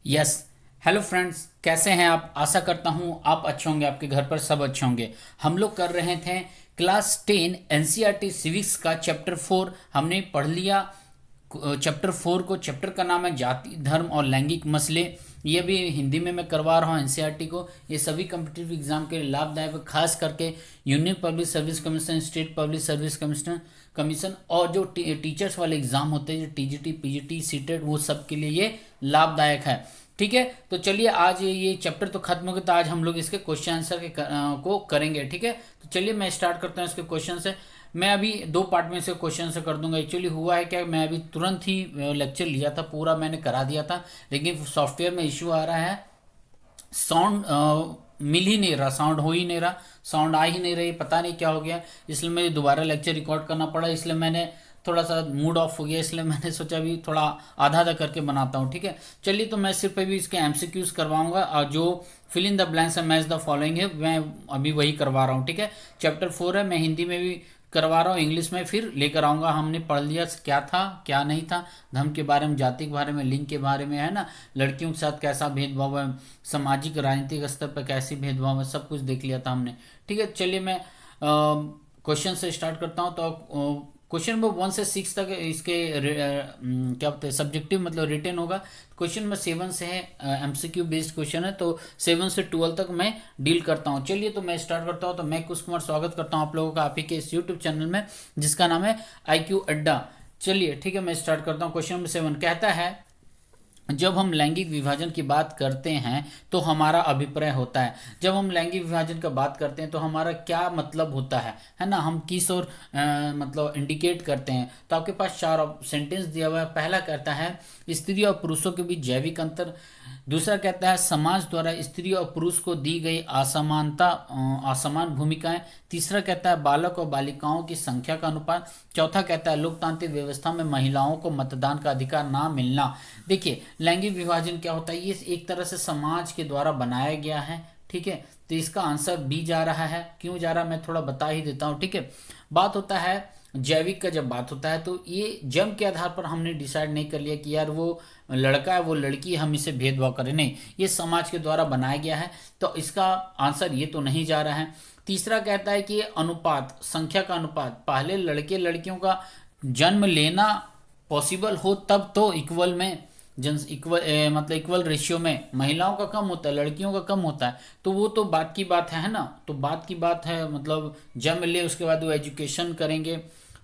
Yes. Hello friends, कैसे हैं आप? आशा करता हूं आप अच्छे होंगे, आपके घर पर सब अच्छे होंगे। हम लोग कर रहे थे क्लास 10 एनसीईआरटी सिविक्स का चैप्टर 4 हमने पढ़ लिया। चैप्टर 4 को, चैप्टर का नाम है जाति धर्म और लैंगिक मसले। ये भी हिंदी में मैं करवा रहा हूँ एनसीईआरटी को। ये सभी कम्पिटिटिव एग्जाम के लिए लाभदायक है, खास करके union public service commission, state public service commission commission और जो टीचर्स वाले एग्जाम होते हैं, जो टीजीटी पीजीटी सीटेट, वो सब के लिए ये लाभदायक है। ठीक है, तो चलिए आज ये चैप्टर तो खत्म हो गया, तो आज हम लोग इसके क्वेश्चन आंसर को करेंगे। ठीक है, तो चलिए मैं स्टार्ट करता हूँ इसके क्वेश्चन से। मैं अभी दो पार्ट में से क्वेश्चन से कर दूंगा। एक्चुअली हुआ है क्या, मैं अभी तुरंत ही लेक्चर लिया था, पूरा मैंने करा दिया था, लेकिन सॉफ्टवेयर में इश्यू आ रहा है। साउंड मिल ही नहीं रहा, साउंड हो ही नहीं रहा, साउंड आ ही नहीं रही, पता नहीं क्या हो गया। इसलिए मुझे दोबारा लेक्चर रिकॉर्ड करना पड़ा। इसलिए मैंने थोड़ा सा मूड ऑफ हो गया, इसलिए मैंने सोचा अभी थोड़ा आधा आधा करके बनाता हूँ। ठीक है, चलिए तो मैं सिर्फ अभी इसके एमसीक्यूज करवाऊंगा, और जो fill in the blanks and match the following है मैं अभी वही करवा रहा हूँ। ठीक है, चैप्टर 4 है, मैं हिंदी में भी करवा रहा हूँ, इंग्लिश में फिर लेकर आऊँगा। हमने पढ़ लिया क्या था क्या नहीं था, धर्म के बारे में, जाति के बारे में, लिंग के बारे में, है ना, लड़कियों के साथ कैसा भेदभाव है, सामाजिक राजनीतिक स्तर पर कैसी भेदभाव है, सब कुछ देख लिया था हमने। ठीक है, चलिए मैं क्वेश्चन से स्टार्ट करता हूँ। तो क्वेश्चन नंबर 1 से 6 तक इसके क्या बोलते हैं, सब्जेक्टिव मतलब रिटर्न होगा। क्वेश्चन नंबर 7 से है, एमसीक्यू बेस्ड क्वेश्चन है, तो 7 से 12 तक मैं डील करता हूँ। चलिए तो मैं स्टार्ट करता हूँ। तो मैं कुश कुमार स्वागत करता हूँ आप लोगों का आप ही के इस यूट्यूब चैनल में, जिसका नाम है IQ अड्डा। चलिए ठीक है, मैं स्टार्ट करता हूँ। क्वेश्चन नंबर 7 कहता है, जब हम लैंगिक विभाजन की बात करते हैं तो हमारा अभिप्राय होता है। जब हम लैंगिक विभाजन का बात करते हैं तो हमारा क्या मतलब होता है ना, हम किस और मतलब इंडिकेट करते हैं। तो आपके पास 4 सेंटेंस दिया हुआ है। पहला कहता है स्त्री और पुरुषों के बीच जैविक अंतर। दूसरा कहता है समाज द्वारा स्त्री और पुरुष को दी गई असमान भूमिकाएं। तीसरा कहता है बालक और बालिकाओं की संख्या का अनुपात। चौथा कहता है लोकतांत्रिक व्यवस्था में महिलाओं को मतदान का अधिकार ना मिलना। देखिए, लैंगिक विभाजन क्या होता है, ये एक तरह से समाज के द्वारा बनाया गया है। ठीक है, तो इसका आंसर बी जा रहा है। क्यों जा रहा है मैं थोड़ा बता ही देता हूँ। ठीक है, बात होता है जैविक का, जब बात होता है तो ये जन्म के आधार पर हमने डिसाइड नहीं कर लिया कि यार वो लड़का है वो लड़की है, हम इसे भेदभाव करें, नहीं, ये समाज के द्वारा बनाया गया है। तो इसका आंसर ये तो नहीं जा रहा है। तीसरा कहता है कि अनुपात, संख्या का अनुपात, पहले लड़के लड़कियों का जन्म लेना पॉसिबल हो तब तो इक्वल में, जन इक्वल मतलब इक्वल रेशियो में महिलाओं का कम होता है, लड़कियों का कम होता है। तो वो तो बात की बात है ना, तो बात की बात है, मतलब जन्म ले उसके बाद वो एजुकेशन करेंगे,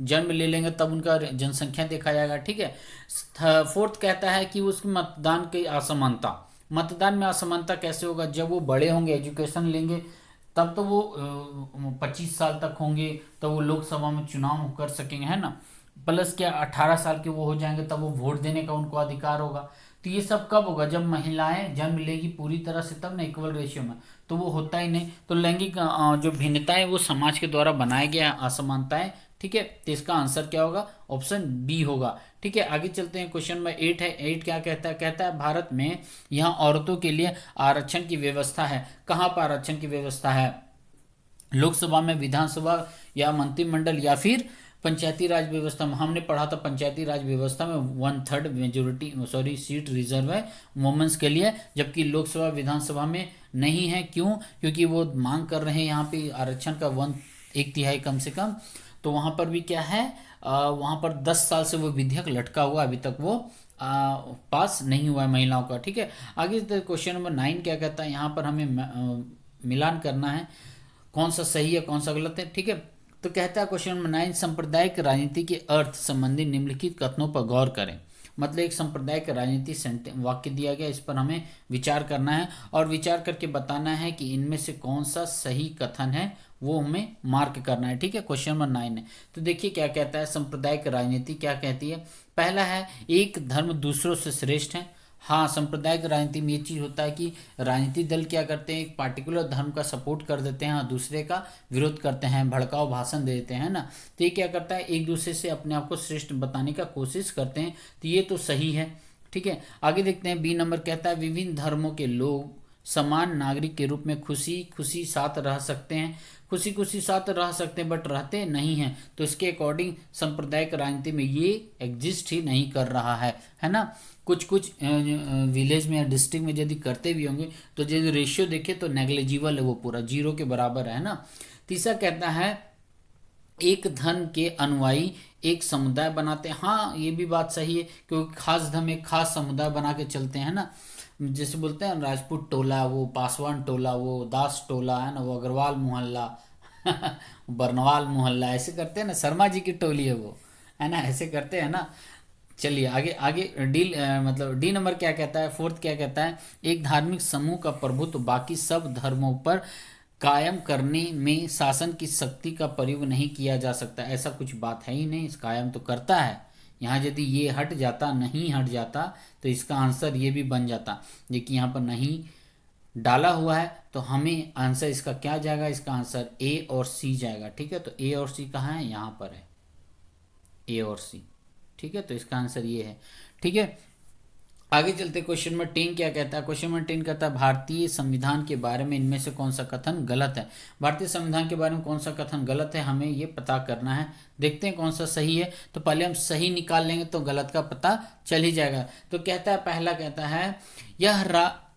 जन्म ले लेंगे तब उनका जनसंख्या देखा जाएगा। ठीक है, फोर्थ कहता है कि उसकी मतदान की असमानता। मतदान में असमानता कैसे होगा, जब वो बड़े होंगे, एजुकेशन लेंगे, तब तो वो 25 साल तक होंगे, तो वो लोकसभा में चुनाव कर सकेंगे, है ना। प्लस क्या 18 साल के वो हो जाएंगे तब वो वोट देने का उनको अधिकार होगा। तो ये सब कब होगा, जब महिलाएं जन्म लेगी पूरी तरह से, तब ना, इक्वल रेशियो में। तो वो होता ही नहीं। तो लैंगिक जो भिन्नता है वो समाज के द्वारा बनाया गया असमानताएं। ठीक है, तो इसका आंसर क्या होगा, ऑप्शन बी होगा। ठीक है, आगे चलते हैं। क्वेश्चन नंबर 8 है। 8 क्या कहता है, कहता है भारत में यहाँ औरतों के लिए आरक्षण की व्यवस्था है। कहाँ पर आरक्षण की व्यवस्था है, लोकसभा में, विधानसभा या मंत्रिमंडल, या फिर पंचायती राज व्यवस्था में। हमने पढ़ा था पंचायती राज व्यवस्था में 1/3 मेजोरिटी, सॉरी, सीट रिजर्व है वुमेन्स के लिए, जबकि लोकसभा विधानसभा में नहीं है। क्यों, क्योंकि वो मांग कर रहे हैं यहाँ पे आरक्षण का 1/3 कम से कम। तो वहाँ पर भी क्या है, वहाँ पर 10 साल से वो विधेयक लटका हुआ, अभी तक वो पास नहीं हुआ है महिलाओं का। ठीक है, आगे क्वेश्चन नंबर 9 क्या कहता है, यहाँ पर हमें मिलान करना है, कौन सा सही है कौन सा गलत है। ठीक है, तो कहता है क्वेश्चन नंबर 9, सांप्रदायिक राजनीति के अर्थ संबंधी निम्नलिखित कथनों पर गौर करें। मतलब एक सांप्रदायिक राजनीति वाक्य दिया गया, इस पर हमें विचार करना है और विचार करके बताना है कि इनमें से कौन सा सही कथन है, वो हमें मार्क करना है। ठीक है, क्वेश्चन नंबर 9 है। तो देखिए क्या कहता है, सांप्रदायिक राजनीति क्या कहती है। पहला है, एक धर्म दूसरों से श्रेष्ठ है। हाँ, सांप्रदायिक राजनीति में ये चीज़ होता है कि राजनीतिक दल क्या करते हैं, एक पार्टिकुलर धर्म का सपोर्ट कर देते हैं और दूसरे का विरोध करते हैं, भड़काऊ भाषण दे देते हैं ना। तो ये क्या करता है, एक दूसरे से अपने आप को श्रेष्ठ बताने का कोशिश करते हैं। तो ये तो सही है। ठीक है, आगे देखते हैं। बी नंबर कहता है, विभिन्न धर्मों के लोग समान नागरिक के रूप में खुशी खुशी साथ रह सकते हैं। खुशी खुशी साथ रह सकते हैं बट रहते नहीं हैं। तो इसके अकॉर्डिंग सांप्रदायिक राजनीति में ये एग्जिस्ट ही नहीं कर रहा है ना। कुछ कुछ विलेज में या डिस्ट्रिक्ट में यदि करते भी होंगे तो यदि रेशियो देखे तो नेग्लिजिबल है, वो पूरा 0 के बराबर है ना। तीसरा कहता है एक धर्म के अनुयायी एक समुदाय बनाते हैं। हाँ, ये भी बात सही है, क्योंकि खास धर्म एक खास समुदाय बना के चलते हैं ना। जैसे बोलते हैं राजपूत टोला, वो पासवान टोला, वो दास टोला है ना, वो अग्रवाल मोहल्ला बरनवाल मोहल्ला, ऐसे करते हैं ना। शर्मा जी की टोली है वो, है ना, ऐसे करते हैं ना। चलिए आगे आगे मतलब डी नंबर क्या कहता है, फोर्थ क्या कहता है, एक धार्मिक समूह का प्रभुत्व बाकी सब धर्मों पर कायम करने में शासन की शक्ति का प्रयोग नहीं किया जा सकता। ऐसा कुछ बात है ही नहीं, इस कायम तो करता है। यहाँ यदि ये हट जाता, नहीं हट जाता, तो इसका आंसर ये भी बन जाता। देखिए यहाँ पर नहीं डाला हुआ है, तो हमें आंसर इसका क्या जाएगा, इसका आंसर ए और सी जाएगा। ठीक है, तो ए और सी कहाँ है, यहाँ पर है, ए और सी। ठीक है, तो इसका आंसर ये है। ठीक है, आगे चलते क्वेश्चन नंबर 10 क्या कहता है। क्वेश्चन नंबर 10 कहता है भारतीय संविधान के बारे में इनमें से कौन सा कथन गलत है। भारतीय संविधान के बारे में कौन सा कथन गलत है, हमें ये पता करना है। देखते हैं कौन सा सही है। तो पहले हम सही निकाल लेंगे तो गलत का पता चल ही जाएगा। तो कहता है, पहला कहता है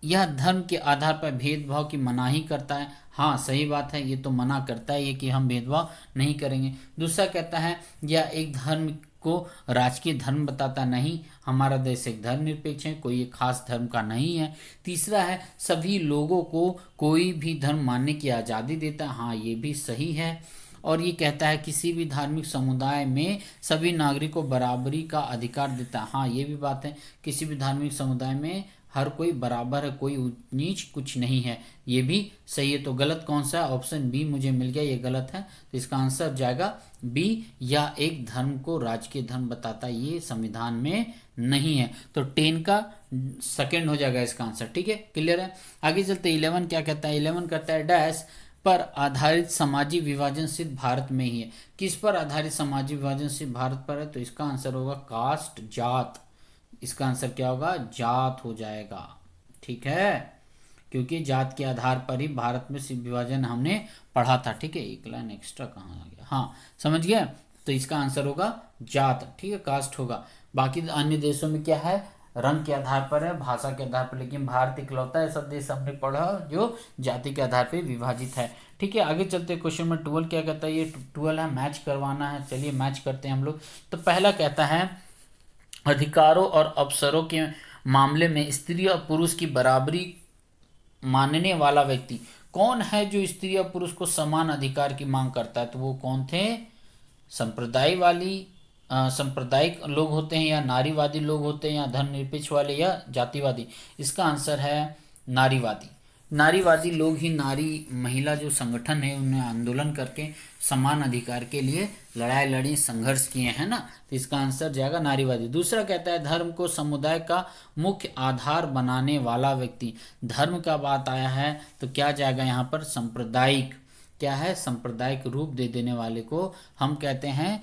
यह धर्म के आधार पर भेदभाव की मनाही करता है। हाँ सही बात है, ये तो मना करता है ये कि हम भेदभाव नहीं करेंगे। दूसरा कहता है यह एक धर्म को राजकीय धर्म बताता नहीं, हमारा देश एक धर्मनिरपेक्ष है, कोई एक खास धर्म का नहीं है। तीसरा है सभी लोगों को कोई भी धर्म मानने की आज़ादी देता है। हाँ ये भी सही है। और ये कहता है किसी भी धार्मिक समुदाय में सभी नागरिकों को बराबरी का अधिकार देता है। हाँ ये भी बात है, किसी भी धार्मिक समुदाय में हर कोई बराबर है, कोई ऊंच नीच कुछ नहीं है, ये भी सही है। तो गलत कौन सा है, ऑप्शन बी मुझे मिल गया, ये गलत है। तो इसका आंसर जाएगा बी, या एक धर्म को राजकीय धर्म बताता, ये संविधान में नहीं है। तो 10 का सेकंड हो जाएगा इसका आंसर। ठीक है, क्लियर है। आगे चलते 11 क्या कहता है। 11 कहता है डैश पर आधारित सामाजिक विभाजन सिर्फ भारत में ही है। किस पर आधारित सामाजिक विभाजन सिर्फ भारत पर है, तो इसका आंसर होगा कास्ट, जात। इसका आंसर क्या होगा, जात हो जाएगा। ठीक है, क्योंकि जात के आधार पर ही भारत में सिर्फ विभाजन हमने पढ़ा था। ठीक है, एक लाइन एक्स्ट्रा कहाँ आ गया, हाँ समझ गया। तो इसका आंसर होगा जात। ठीक है, कास्ट होगा। बाकी अन्य देशों में क्या है, रंग के आधार पर है, भाषा के आधार पर, लेकिन भारत इकलौता ऐसा देश हमने पढ़ा जो जाति के आधार पर विभाजित है। ठीक है, आगे चलते क्वेश्चन नंबर 12 क्या कहता है। ये 12 है, मैच करवाना है। चलिए मैच करते हैं हम लोग। तो पहला कहता है अधिकारों और अवसरों के मामले में स्त्री और पुरुष की बराबरी मानने वाला व्यक्ति कौन है जो स्त्री और पुरुष को समान अधिकार की मांग करता है। तो वो कौन थे, सांप्रदायिक लोग होते हैं, या नारीवादी लोग होते हैं, या धर्मनिरपेक्ष वाले, या जातिवादी। इसका आंसर है नारीवादी। नारीवादी लोग ही, नारी महिला जो संगठन है उन्हें आंदोलन करके समान अधिकार के लिए लड़ाई लड़ी, संघर्ष किए हैं ना। तो इसका आंसर जाएगा नारीवादी। दूसरा कहता है धर्म को समुदाय का मुख्य आधार बनाने वाला व्यक्ति। धर्म का बात आया है तो क्या जाएगा यहाँ पर, सांप्रदायिक। क्या है, सांप्रदायिक रूप दे देने वाले को हम कहते हैं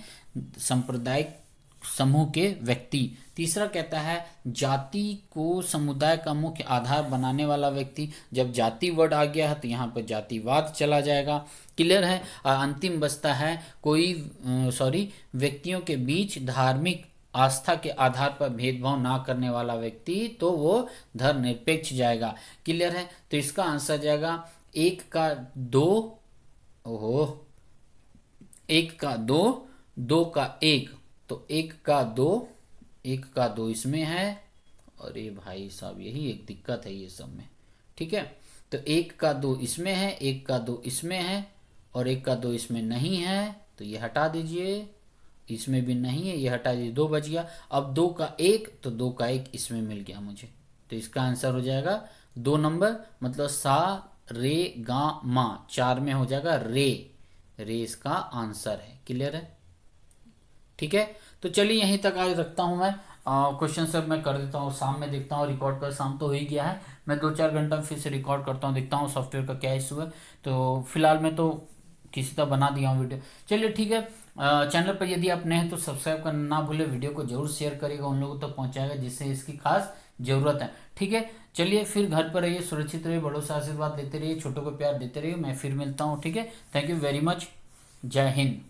सांप्रदायिक समूह के व्यक्ति। तीसरा कहता है जाति को समुदाय का मुख्य आधार बनाने वाला व्यक्ति। जब जाति वर्ड आ गया है तो यहाँ पर जातिवाद चला जाएगा। क्लियर है। अंतिम बचता है व्यक्तियों के बीच धार्मिक आस्था के आधार पर भेदभाव ना करने वाला व्यक्ति, तो वो धर्मनिरपेक्ष जाएगा। क्लियर है। तो इसका आंसर जाएगा 1 का 2, ओहो 1 का 2, 2 का 1, तो 1 का 2, 1 का 2 इसमें है। अरे भाई साहब यही एक दिक्कत है ये सब में। ठीक है, तो 1 का 2 इसमें है, 1 का 2 इसमें है, और 1 का 2 इसमें नहीं है, तो ये हटा दीजिए। इसमें भी नहीं है, ये हटा दीजिए, 2 बच गया। अब 2 का 1, तो 2 का 1 इसमें मिल गया मुझे। तो इसका आंसर हो जाएगा 2 नंबर, मतलब सा रे गा मा, 4 में हो जाएगा रे। रे इसका आंसर है। क्लियर है। ठीक है, तो चलिए यहीं तक आज रखता हूँ मैं। क्वेश्चन सब मैं कर देता हूँ, शाम में देखता हूँ रिकॉर्ड कर। शाम तो हो ही गया है, मैं 2-4 घंटा फिर से रिकॉर्ड करता हूँ, देखता हूँ सॉफ्टवेयर का क्या इशू है। तो फिलहाल मैं तो किसी तरह बना दिया हूँ वीडियो। चलिए ठीक है, चैनल पर यदि आप नए हैं तो सब्सक्राइब करना ना भूले, वीडियो को जरूर शेयर करिएगा, उन लोगों तक पहुँचाएगा जिससे इसकी खास जरूरत है। ठीक है, चलिए फिर घर पर रहिए, सुरक्षित रहिए, बड़ों से आशीर्वाद देते रहिए, छोटों को प्यार देते रहिए। मैं फिर मिलता हूँ। ठीक है, थैंक यू वेरी मच, जय हिंद।